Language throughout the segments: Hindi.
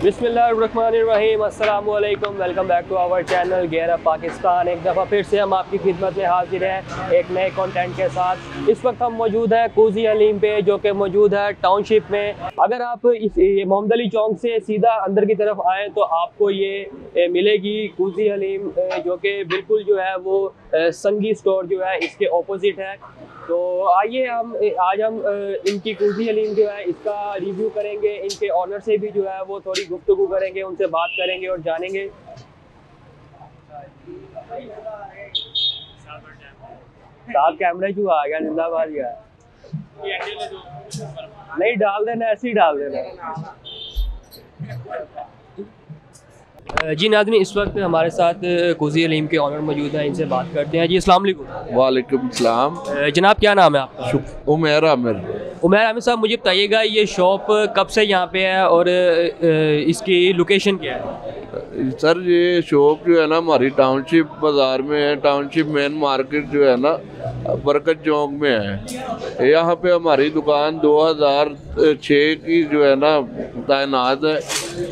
बिस्मिल्लाहिर्रहमानिर्रहीम, अस्सलाम वालेकुम। Welcome back to our channel gear up Pakistan. एक दफ़ा फिर से हम आपकी खिदमत में हाजिर हैं एक नए कंटेंट के साथ। इस वक्त हम मौजूद हैं कूजी हलीम पे, जो कि मौजूद है टाउनशिप में। अगर आप इस मोहम्मद अली चौक से सीधा अंदर की तरफ आएँ तो आपको ये मिलेगी कूजी हलीम, जो कि बिल्कुल जो है वो संगी स्टोर जो है इसके ऑपोजिट है। तो आइए आज हम इनकी कूजी हलीम जो है इसका रिव्यू करेंगे। इनके ऑनर से भी जो है वो थोड़ी गुफ्तगू करेंगे, उनसे बात करेंगे और जानेंगे। साहब कैमरा क्यों आ गया, जिंदाबाद गया नहीं, डाल देना, ऐसे ही डाल देना। जी नाज़रीन, इस वक्त हमारे साथ कूजी हलीम के ऑनर मौजूद हैं, इनसे बात करते हैं। जी अस्सलाम वालेकुम। वालेकुम सलाम। जनाब क्या नाम है आपका? उमैर आमिर। उमैर आमिर साहब, मुझे बताइएगा ये शॉप कब से यहाँ पे है और इसकी लोकेशन क्या है? सर ये शॉप जो है ना हमारी टाउनशिप बाज़ार में है। टाउनशिप मेन मार्केट जो है ना बरकत चौक में है। यहाँ पे हमारी दुकान 2006 की जो है ना तैनात है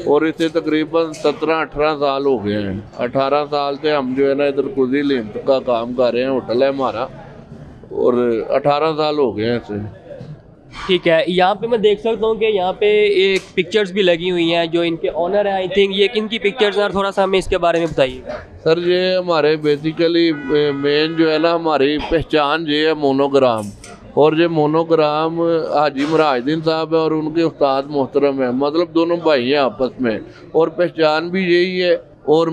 और इसे तकरीबन 17-18 साल हो गए हैं। 18 साल से हम जो है ना इधर कूजी हलीम का काम कर रहे हैं। होटल है हमारा और 18 साल हो गए हैं इसे। ठीक है, यहाँ पे मैं देख सकता हूँ कि यहाँ पे एक पिक्चर्स भी लगी हुई हैं जो इनके ऑनर हैं। आई थिंक ये किन की पिक्चर्स हैं, थोड़ा सा हमें इसके बारे में बताइए। सर ये हमारे बेसिकली मेन जो है ना हमारी पहचान ये है मोनोग्राम, और ये मोनोग्राम हाजी मुराजुद्दीन साहब है और उनके उस्ताद मोहतरम है। मतलब दोनों भाई हैं आपस में और पहचान भी यही है और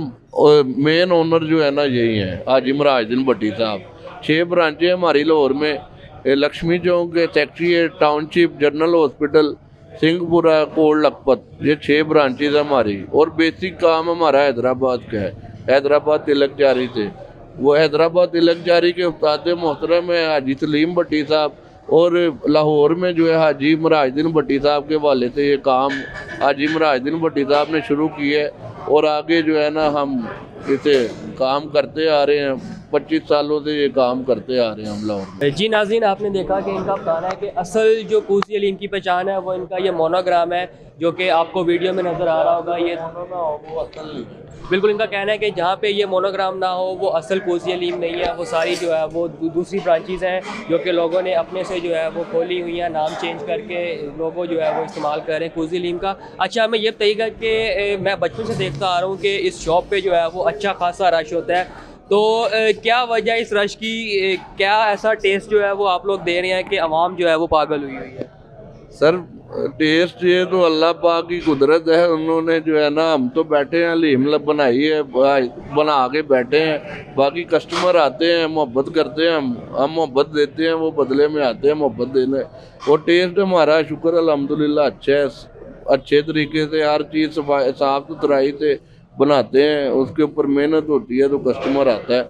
मेन ओनर जो है ना यही है हाजी मुराजुद्दीन भट्टी साहब। 6 ब्रांचें हैं हमारी लाहौर में। लक्ष्मी चौक के secretariat, township, general hospital, Singhpura, Kot Lakhpat, ये 6 ब्रांचेज हमारी। और बेसिक काम हमारा हैदराबाद का है, हैदराबाद तिलक जारी से। वो हैदराबाद तिलक जारी के उस्ताद मोहतरम है हाजी सलीम भट्टी साहब, और लाहौर में जो है हाजी मुराजुद्दीन भट्टी साहब के हवाले से ये काम हाजी मुराजुद्दीन भट्टी साहब ने शुरू की है और आगे जो है ना हम इसे काम करते आ रहे हैं। 25 सालों से ये काम करते आ रहे हैं हम लोग। जी नाज़रीन, आपने देखा कि इनका कहना है कि असल जो कूजी हलीम की पहचान है वो इनका ये मोनोग्राम है, जो कि आपको वीडियो में नज़र आ रहा होगा। ये वो असल बिल्कुल इनका कहना है कि जहाँ पे ये मोनोग्राम ना हो वो असल कूजी हलीम नहीं है। वो सारी जो है वो दूसरी ब्रांचेज़ हैं जो कि लोगों ने अपने से जो है वो खोली हुई हैं, नाम चेंज करके लोगों जो है वो इस्तेमाल कर रहे हैं कूजी हलीम का। अच्छा, मैं ये बताइएगा कि मैं बचपन से देखता आ रहा हूँ कि इस शॉप पे जो है वो अच्छा खासा रश होता है, तो क्या वजह इस रश की? क्या ऐसा टेस्ट जो है वो आप लोग दे रहे हैं कि आवाम जो है वो पागल हुई हुई है? सर टेस्ट ये तो अल्लाह पाक की कुदरत है। उन्होंने जो है ना, हम तो बैठे हैं हलीम बनाई है, बना के बैठे हैं। बाकी कस्टमर आते हैं, मोहब्बत करते हैं, हम मोहब्बत देते हैं, वो बदले में आते हैं मोहब्बत देने। और टेस्ट हमारा शुक्र अल्हम्दुलिल्लाह अच्छा है, अच्छे तरीके से हर चीज़ साफ़ सुथराई से बनाते हैं। उसके ऊपर मेहनत होती है तो कस्टमर आता है।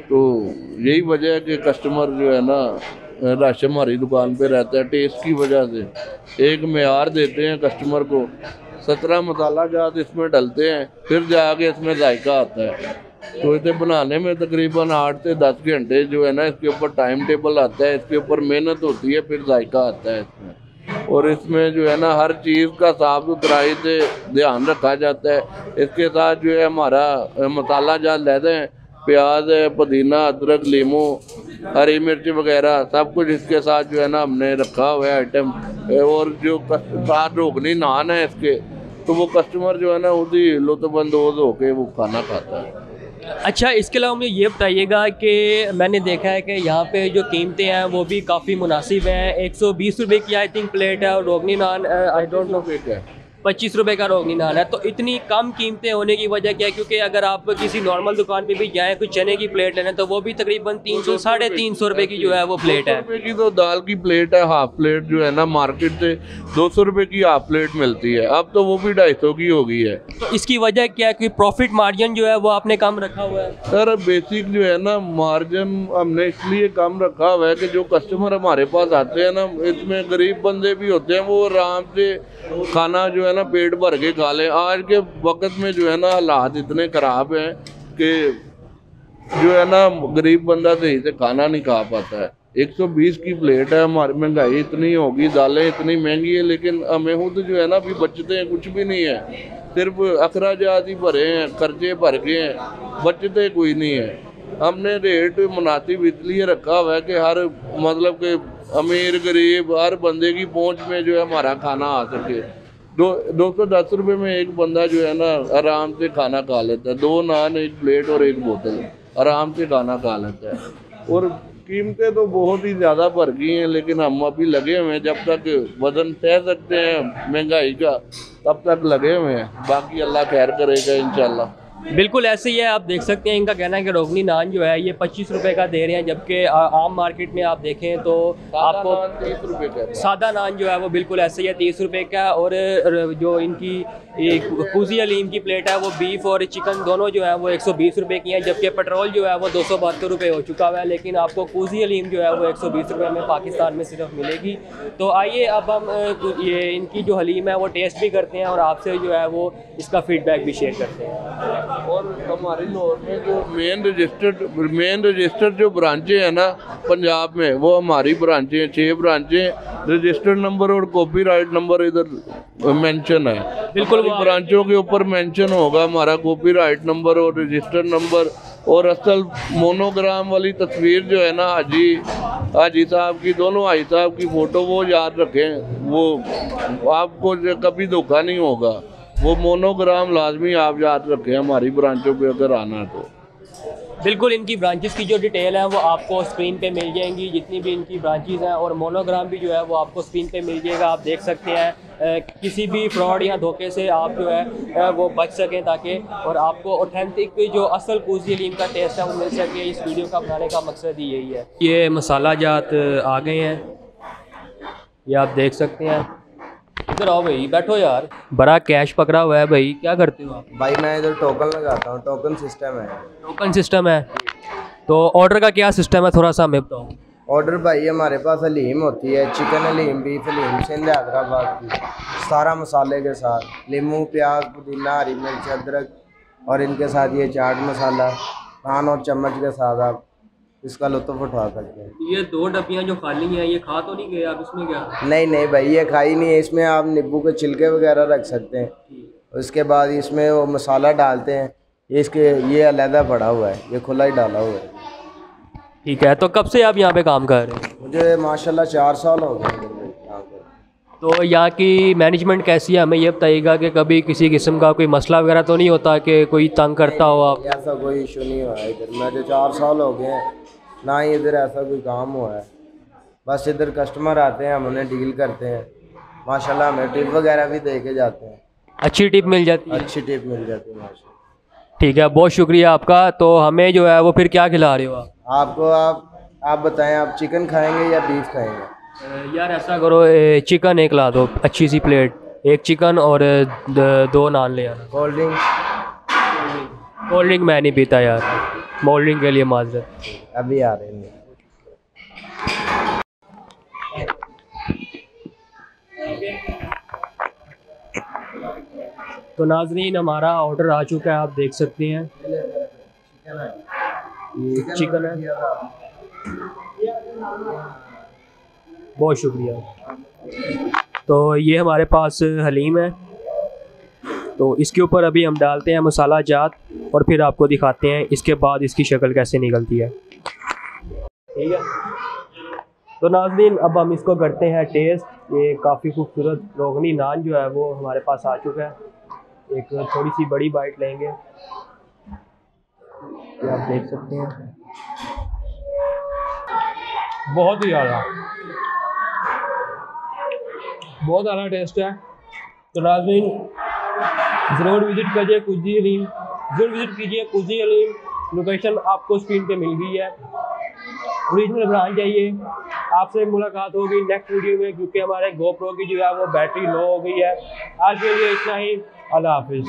तो यही वजह है कि कस्टमर जो है ना रश हमारी दुकान पे रहता है टेस्ट की वजह से। एक मेयार देते हैं कस्टमर को, 17 मसाला जात इसमें डलते हैं, फिर जाके इसमें जायका आता है। तो इसे बनाने में तकरीबन 8 से 10 घंटे जो है ना इसके ऊपर टाइम टेबल आता है, इसके ऊपर मेहनत होती है, फिर जायका आता है इसमें। और इसमें जो है ना हर चीज़ का साफ सुथराई से ध्यान रखा जाता है। इसके साथ जो है हमारा मसाला जात लेते हैं, प्याज है, पुदीना, अदरक, लीमू, हरी मिर्च वगैरह सब कुछ इसके साथ जो है ना हमने रखा हुआ है आइटम। और जो साथ रोगनी नान है इसके, तो वो कस्टमर जो है ना उसी लुत्फ़अंदोज़ होके वो खाना खाता है। अच्छा, इसके अलावा मुझे ये बताइएगा कि मैंने देखा है कि यहाँ पे जो कीमतें हैं वो भी काफ़ी मुनासिब हैं। 120 रुपये की आई थिंक प्लेट है और रोगनी नान आई डोंट नो 25 रुपये का रोगनी नान है। तो इतनी कम कीमतें होने की वजह क्या है? क्योंकि अगर आप किसी नॉर्मल दुकान पे भी जाएं कुछ चने की प्लेट लेना तो वो भी तकरीबन 300 साढ़े 300 रुपये की जो है वो प्लेट है। 200 रुपये की तो दाल की प्लेट है, हाफ प्लेट जो है ना मार्केट से 200 रुपये की हाफ प्लेट मिलती है। अब तो वो भी 250 की हो गई है। तो इसकी वजह क्या है कि प्रॉफिट मार्जिन जो है वो आपने कम रखा हुआ है? सर बेसिक जो है ना मार्जिन हमने इसलिए कम रखा हुआ है कि जो कस्टमर हमारे पास आते हैं ना, इसमें गरीब बंदे भी होते हैं, वो आराम से खाना जो है ना पेट भर के खा लें। आज के वक्त में जो है ना हालात इतने ख़राब हैं कि जो है ना गरीब बंदा सही से खाना नहीं खा पाता है। 120 की प्लेट है। हमारी महंगाई इतनी होगी, दालें इतनी महंगी है, लेकिन हमें खुद जो है ना अभी बचते हैं कुछ भी नहीं है। सिर्फ अखराजात ही भरे हैं, कर्जे भर गए हैं, बचते कोई नहीं है। हमने रेट मुनासिब इसलिए रखा हुआ है कि हर मतलब कि अमीर गरीब हर बंदे की पहुंच में जो है हमारा खाना आ सके। 210 रुपये में एक बंदा जो है ना आराम से खाना खा लेता है। 2 नान, 1 प्लेट और 1 बोतल, आराम से खाना खा लेता है। और कीमतें तो बहुत ही ज़्यादा बढ़ गई हैं, लेकिन हम अभी लगे हुए हैं, जब तक वजन सह सकते हैं महंगाई का तब तक लगे हुए हैं। बाकी अल्लाह खैर करेगा इंशाल्लाह। बिल्कुल ऐसे ही है, आप देख सकते हैं इनका कहना है कि रोगनी नान जो है ये 25 रुपये का दे रहे हैं, जबकि आम मार्केट में आप देखें तो आपको 30 रुपये का सादा नान जो है वो बिल्कुल ऐसे ही है, 30 रुपये का। और जो इनकी कुजी हलीम की प्लेट है वो बीफ और चिकन दोनों जो है वो 120 रुपये की हैं, जबकि पेट्रोल जो है वो 272 रुपये हो चुका हुआ है। लेकिन आपको कुजी हलीम जो है वो 120 रुपये में पाकिस्तान में सिर्फ मिलेगी। तो आइए अब हम ये इनकी जो हलीम है वो टेस्ट भी करते हैं और आपसे जो है वो इसका फीडबैक भी शेयर करते हैं। और हमारे लाहौर में जो मेन रजिस्टर्ड जो ब्रांचें हैं ना पंजाब में, वो हमारी ब्रांचें हैं, 6 ब्रांचें। रजिस्टर्ड नंबर और कॉपीराइट नंबर इधर मेंशन है। बिल्कुल ब्रांचों के ऊपर मेंशन होगा हमारा कॉपीराइट नंबर और रजिस्टर्ड नंबर। और असल मोनोग्राम वाली तस्वीर जो है ना हाजी साहब की, दोनों हाजी साहब की फ़ोटो, वो याद रखें, वो आपको कभी धोखा नहीं होगा। वो मोनोग्राम लाजमी आप याद रखें हमारी ब्रांचों पे अगर आना है तो। बिल्कुल इनकी ब्रांचेस की जो डिटेल है वो आपको स्क्रीन पे मिल जाएंगी, जितनी भी इनकी ब्रांचेस हैं, और मोनोग्राम भी जो है वो आपको स्क्रीन पे मिल जाएगा। आप देख सकते हैं किसी भी फ्रॉड या धोखे से आप जो है वो बच सकें, ताकि और आपको ऑथेंटिक जो असल कुजी हलीम का टेस्ट है वो मिल सके। इस वीडियो का बनाने का मकसद ही यही है। ये मसाला जात आ गए हैं, ये आप देख सकते हैं। इधर आओ भाई, बैठो यार। बड़ा कैश पकड़ा हुआ है भाई, क्या करते हो आप? भाई मैं इधर टोकन लगाता हूँ, टोकन सिस्टम है। टोकन सिस्टम है, तो ऑर्डर का क्या सिस्टम है, थोड़ा सा हमें बताओ। ऑर्डर भाई हमारे पास हलीम होती है, चिकन हलीम, बीफ हलीम, सिंध हैदराबाद की, सारा मसाले के साथ, नींबू, प्याज, पुदीना, हरी मिर्च, अदरक, और इनके साथ ये चाट मसाला, नान और चम्मच के साथ आप इसका लुत्फ़ उठा सकते हैं। ये 2 डब्बियाँ जो खाली हैं ये खा तो नहीं गए आप, इसमें क्या? नहीं भाई ये खाई नहीं है, इसमें आप नींबू के छिलके वगैरह रख सकते हैं। उसके बाद इसमें वो मसाला डालते हैं, ये अलहदा पड़ा हुआ है, ये खुला ही डाला हुआ है। ठीक है, तो कब से आप यहाँ पे काम कर रहे हैं? मुझे माशाल्लाह 4 साल हो गए यहाँ पर। तो यहाँ की मैनेजमेंट कैसी है, हमें ये बताइएगा कि कभी किसी किस्म का कोई मसला वगैरह तो नहीं होता कि कोई तंग करता हो आप? ऐसा कोई इशू नहीं हुआ है इधर, मुझे 4 साल हो गए हैं, ना ही इधर ऐसा कोई काम हुआ है। बस इधर कस्टमर आते हैं, हम उन्हें डील करते हैं, माशाल्लाह हमें टिप वगैरह भी दे के जाते हैं। अच्छी टिप मिल जाती है? अच्छी टिप मिल जाती है माशाल्लाह। ठीक है, बहुत शुक्रिया आपका। तो हमें जो है वो फिर क्या खिला रहे हो आप? आप बताएं, आप चिकन खाएंगे या बीफ खाएंगे? यार ऐसा करो, चिकन एक ला दो, अच्छी सी प्लेट, 1 चिकन और 2 नान ले आना। Cold drink? कोल्ड ड्रिंक मैं नहीं पीता यार, कोल्ड ड्रिंक के लिए माजरत। अभी आ रहे हैं। तो नाजरीन हमारा ऑर्डर आ चुका है, आप देख सकते हैं ये चिकन है। बहुत शुक्रिया। तो ये हमारे पास हलीम है, तो इसके ऊपर अभी हम डालते हैं मसाला जात और फिर आपको दिखाते हैं इसके बाद इसकी शक्ल कैसे निकलती है। ठीक है, तो नाज़रीन अब हम इसको करते हैं टेस्ट। ये काफ़ी खूबसूरत रोगनी नान जो है वो हमारे पास आ चुका है। एक थोड़ी सी बड़ी बाइट लेंगे, ये आप देख सकते हैं, बहुत ही ज़्यादा टेस्ट है। तो नाज़रीन ज़रूर विज़िट कीजिए कुजी हलीम, लोकेशन आपको स्क्रीन पे मिल गई है। ओरिजिनल ब्रांच चाहिए, आपसे मुलाकात होगी नेक्स्ट वीडियो में, क्योंकि हमारे GoPro की जो है वो बैटरी लो हो गई है। आज के लिए इतना ही, अल्लाह हाफिज़।